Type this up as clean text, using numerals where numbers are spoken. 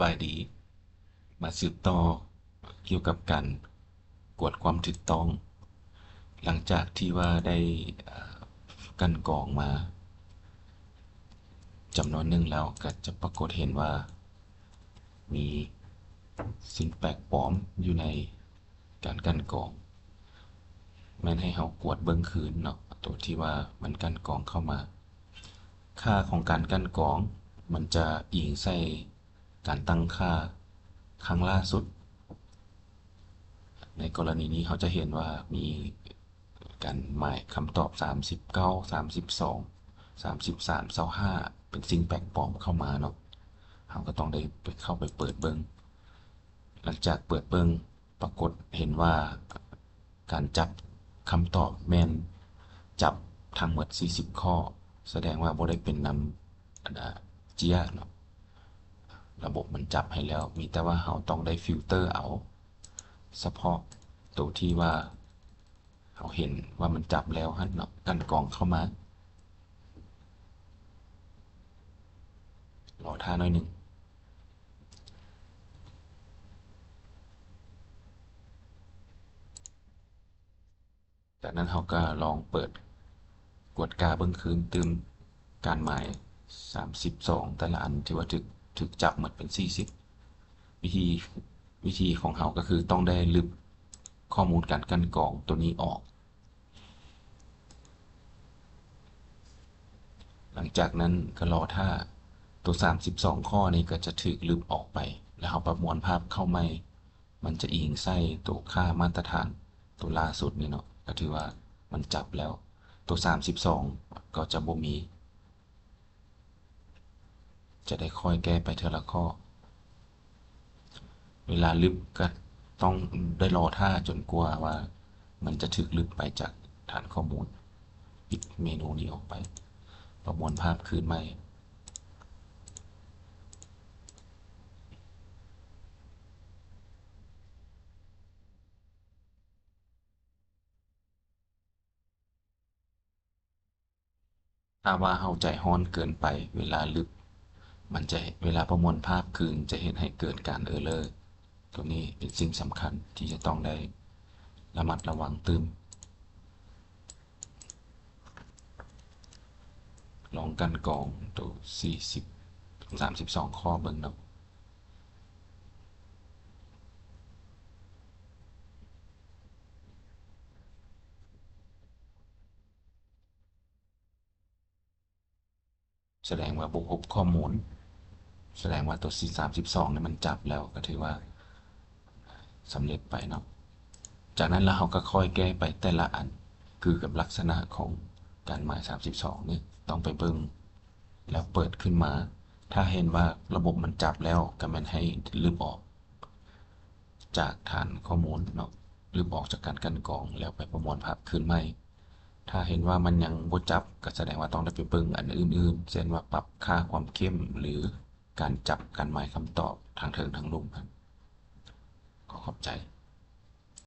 บายดีมาสืบต่อเกี่ยวกับการกวดความถูกต้องหลังจากที่ว่าได้กันกรองมาจำนวนหนึ่งแล้วก็จะปรากฏเห็นว่ามีสิ่งแปลกปลอมอยู่ในการกันกรองแม้นให้เรากวดเบิ่งคืนเนาะตัวที่ว่ามันกันกรองเข้ามาค่าของการกันกรองมันจะอิงใส่การตั้งค่าครั้งล่าสุด ในกรณีนี้เขาจะเห็นว่ามีการหมายคำตอบ39 32 33 25เป็นสิ่งแปลกปลอมเข้ามาเนาะเขาก็ต้องได้ไปเข้าไปเปิดเบิงหลังจากเปิดเบิงปรากฏเห็นว่าการจับคำตอบแม่นจับทั้งหมด40ข้อแสดงว่าบ่ได้เป็นนำเจียเนาะระบบมันจับให้แล้วมีแต่ว่าเราต้องได้ฟิลเตอร์เอาเฉพาะตัวที่ว่าเราเห็นว่ามันจับแล้วฮะเนาะกันกรองเข้ามารอท่าหน่อยหนึ่งจากนั้นเราก็ลองเปิดกดกาเบิ้งคืนตื่มการหมาย32แต่ละอันที่ว่าถึกจับหมดเป็น40วิธีวิธีของเราก็คือต้องได้ลึกข้อมูลการกันกรองตัวนี้ออกหลังจากนั้นก็รอท่าตัว32ข้อนี้ก็จะถูกลบออกไปแล้วเราประมวลภาพเข้าไม่มันจะอิงใส่ตัวค่ามาตรฐานตัวล่าสุดนี่เนาะก็ถือว่ามันจับแล้วตัว32ก็จะบ่มีจะได้ค่อยแก้ไปเทละข้อเวลาลึกก็ต้องได้รอท่าจนกว่าว่ามันจะถูกลึกไปจากฐานข้อมูลปิดเมนูนี้ออกไปประมวลภาพคืนใหม่ ถ้าว่าเฮาใจร้อนเกินไปเวลาลึกมันจะเวลาประมวลภาพคืนจะเห็นให้เกิดการเออร์เลอร์ตัวนี้เป็นสิ่งสำคัญที่จะต้องได้ระมัดระวังตืมลองกันกรองตัว40 32ข้อเบิ่งเนาะแสดงว่าบ่พบข้อมูลแสดงว่าตัว32เนี่ยมันจับแล้วก็ถือว่าสำเร็จไปเนาะจากนั้นแล้วเราก็ค่อยแก้ไปแต่ละอันคือกับลักษณะของการหมาย32นี่ต้องไปเบิ่งแล้วเปิดขึ้นมาถ้าเห็นว่าระบบมันจับแล้วก็แม่นให้ลืมออกจากฐานข้อมูลเนาะลืมออกจากการกันกรองแล้วไปประมวลภาพคืนใหม่ถ้าเห็นว่ามันยังบ่จับก็แสดงว่าต้องได้ไปเบิ่งอันอื่นๆเช่นว่าปรับค่าความเข้มหรือการจับการหมายคำตอบทางเทิงทางลุ่มครับขอขอบใจ